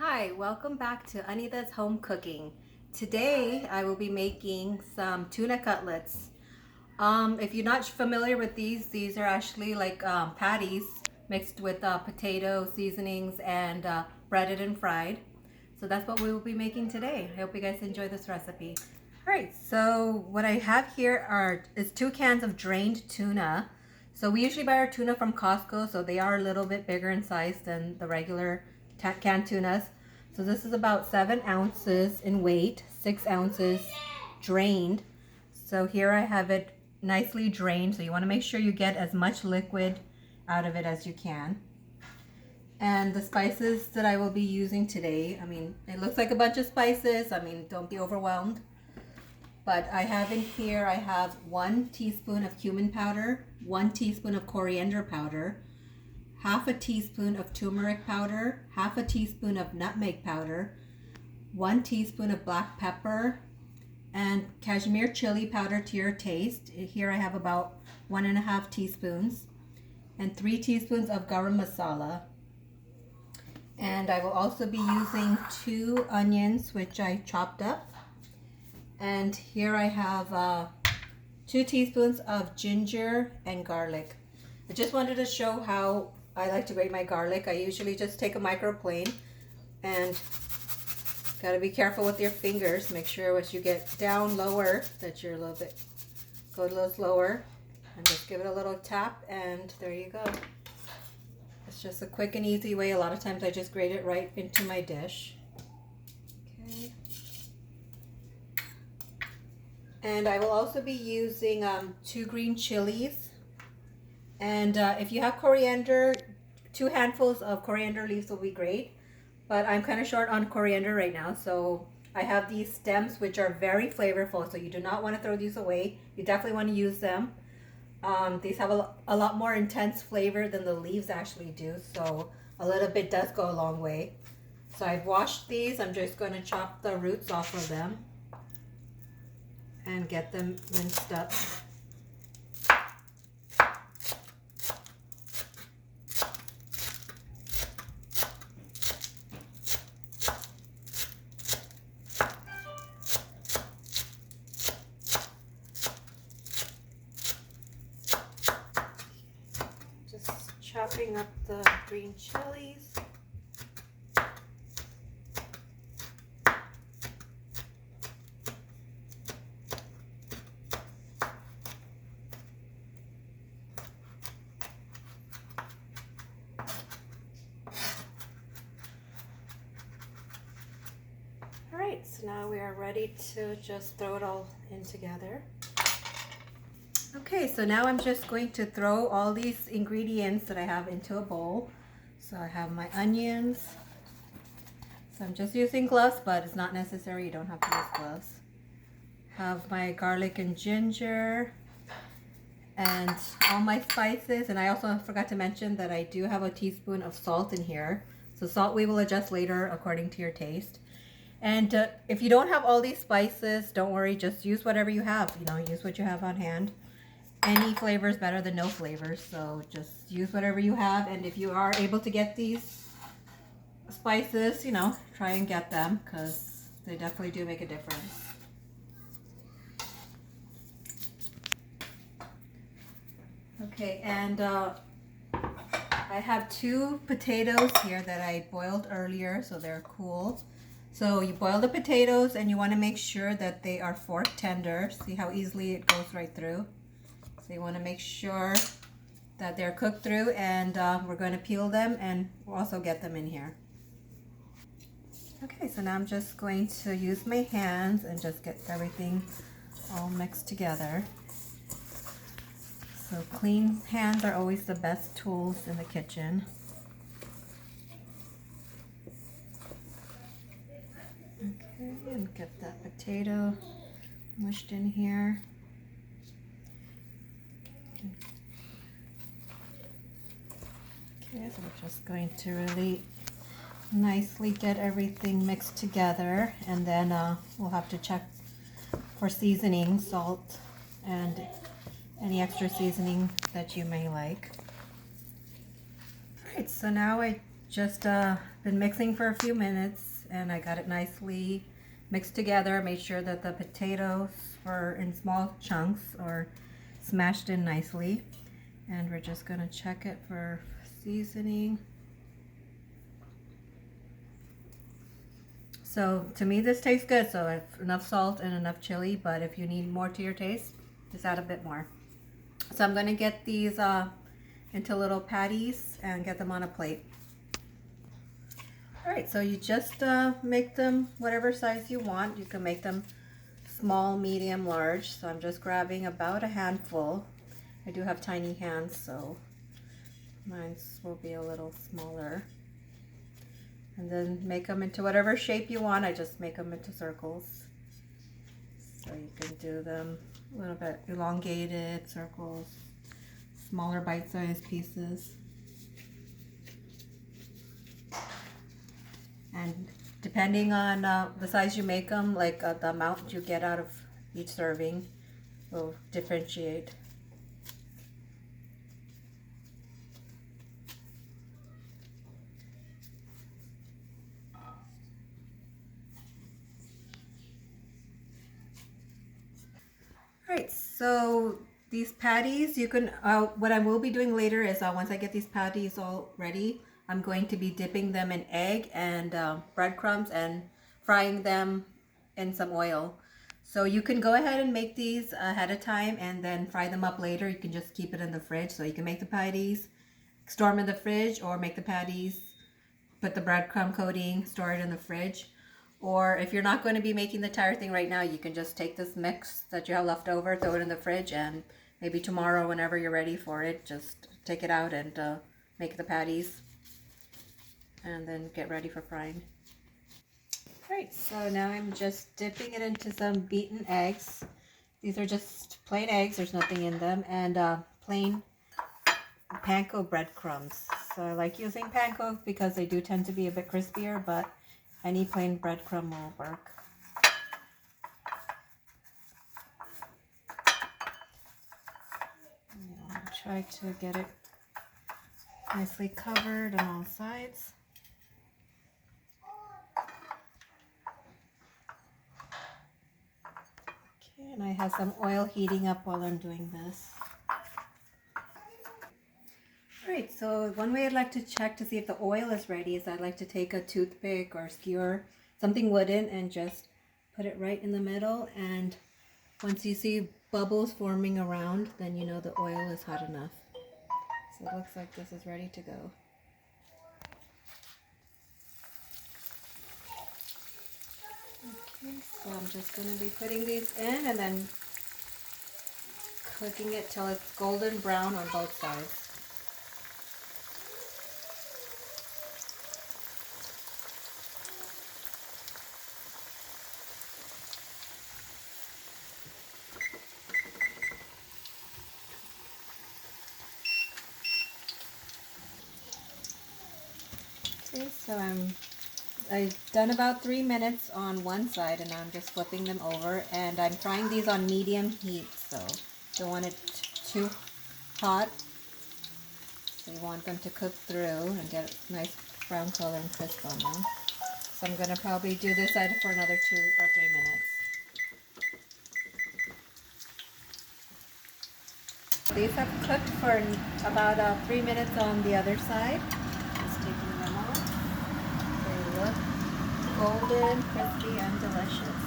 Hi, welcome back to Anita's Home Cooking. Today I will be making some tuna cutlets. If you're not familiar with these are actually like patties mixed with potato seasonings and breaded and fried. So that's what we will be making today. I hope you guys enjoy this recipe. All right, so what I have here is 2 cans of drained tuna. So we usually buy our tuna from Costco, so they are a little bit bigger in size than the regular canned tunas. So this is about 7 ounces in weight, 6 ounces drained. So here I have it nicely drained. So you want to make sure you get as much liquid out of it as you can. And the spices that I will be using today, it looks like a bunch of spices. Don't be overwhelmed. But I have in here, I have 1 teaspoon of cumin powder, 1 teaspoon of coriander powder, half a teaspoon of turmeric powder, half a teaspoon of nutmeg powder, 1 teaspoon of black pepper, and cashmere chili powder to your taste. Here I have about 1.5 teaspoons, and 3 teaspoons of garam masala. And I will also be using 2 onions, which I chopped up. And here I have 2 teaspoons of ginger and garlic. I just wanted to show how I like to grate my garlic. I usually just take a microplane, and gotta be careful with your fingers. Make sure as you get down lower that you're go a little slower, and just give it a little tap, and there you go. It's just a quick and easy way. A lot of times I just grate it right into my dish. Okay. And I will also be using 2 green chilies. And if you have coriander, 2 handfuls of coriander leaves will be great. But I'm kind of short on coriander right now. So I have these stems, which are very flavorful. So you do not want to throw these away. You definitely want to use them. These have a lot more intense flavor than the leaves actually do. So a little bit does go a long way. So I've washed these. I'm just going to chop the roots off of them and get them minced up. Just chopping up the green chilies. Alright, so now we are ready to just throw it all in together. Okay, so now I'm just going to throw all these ingredients that I have into a bowl. So I have my onions. So I'm just using gloves, but it's not necessary. You don't have to use gloves. Have my garlic and ginger and all my spices. And I also forgot to mention that I do have a teaspoon of salt in here. So salt we will adjust later according to your taste. And if you don't have all these spices, don't worry, just use whatever you have. Use what you have on hand. Any flavor is better than no flavor, so just use whatever you have. And if you are able to get these spices, try and get them, because they definitely do make a difference. Okay, and I have 2 potatoes here that I boiled earlier, so they're cool. So you boil the potatoes, and you want to make sure that they are fork tender. See how easily it goes right through? So you want to make sure that they're cooked through, and we're going to peel them and we'll also get them in here. Okay, so now I'm just going to use my hands and just get everything all mixed together. So clean hands are always the best tools in the kitchen. Okay, and get that potato mushed in here. Okay, so we're just going to really nicely get everything mixed together, and then we'll have to check for seasoning, salt, and any extra seasoning that you may like. Alright, so now I just been mixing for a few minutes, and I got it nicely mixed together. Made sure that the potatoes were in small chunks or smashed in nicely. And we're just gonna check it for seasoning. So to me this tastes good, so if enough salt and enough chili, but if you need more to your taste, just add a bit more. So I'm gonna get these into little patties and get them on a plate. All right, so you just make them whatever size you want. You can make them small, medium, large. So I'm just grabbing about a handful. I do have tiny hands, so mine will be a little smaller. And then make them into whatever shape you want. I just make them into circles. So you can do them a little bit elongated circles, smaller bite-sized pieces. And depending on the size you make them, like the amount you get out of each serving will differentiate. Alright, so these patties, you can, what I will be doing later is once I get these patties all ready, I'm going to be dipping them in egg and breadcrumbs and frying them in some oil. So you can go ahead and make these ahead of time and then fry them up later. You can just keep it in the fridge. So you can make the patties, store them in the fridge, or make the patties, put the breadcrumb coating, store it in the fridge. Or if you're not going to be making the entire thing right now, you can just take this mix that you have left over, throw it in the fridge, and maybe tomorrow, whenever you're ready for it, just take it out and make the patties and then get ready for frying. Right, so now I'm just dipping it into some beaten eggs. These are just plain eggs, there's nothing in them, and plain panko breadcrumbs. So I like using panko because they do tend to be a bit crispier, but any plain breadcrumb will work. I'll try to get it nicely covered on all sides. Okay, and I have some oil heating up while I'm doing this. Alright, so one way I'd like to check to see if the oil is ready is I'd like to take a toothpick or skewer, something wooden, and just put it right in the middle, and once you see bubbles forming around, then you know the oil is hot enough. So it looks like this is ready to go. Okay, so I'm just going to be putting these in and then cooking it till it's golden brown on both sides. Okay, so I've done about 3 minutes on one side, and I'm just flipping them over, and I'm frying these on medium heat, so don't want it too hot. So you want them to cook through and get a nice brown color and crisp on them. So I'm going to probably do this side for another 2 or 3 minutes. These have cooked for about 3 minutes on the other side. Just taking them off. They look golden, crispy, and delicious.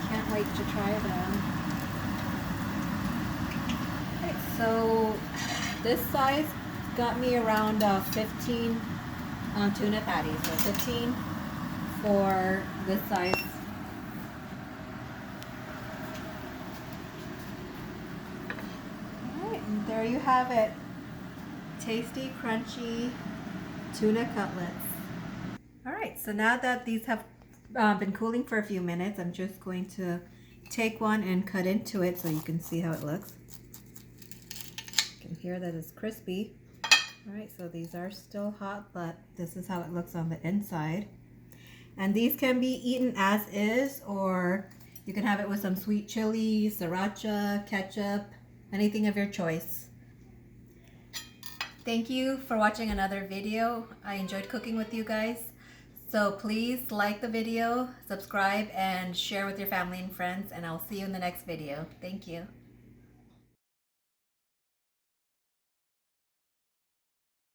Can't wait to try them. Okay, so this size got me around 15 tuna patties. So 15 for this size. Alright, and there you have it. Tasty, crunchy tuna cutlets. Alright, so now that these have been cooling for a few minutes, I'm just going to take one and cut into it so you can see how it looks. You can hear that it's crispy. Alright, so these are still hot, but this is how it looks on the inside. And these can be eaten as is, or you can have it with some sweet chili, sriracha, ketchup, anything of your choice. Thank you for watching another video. I enjoyed cooking with you guys. So please like the video, subscribe, and share with your family and friends, and I'll see you in the next video. Thank you.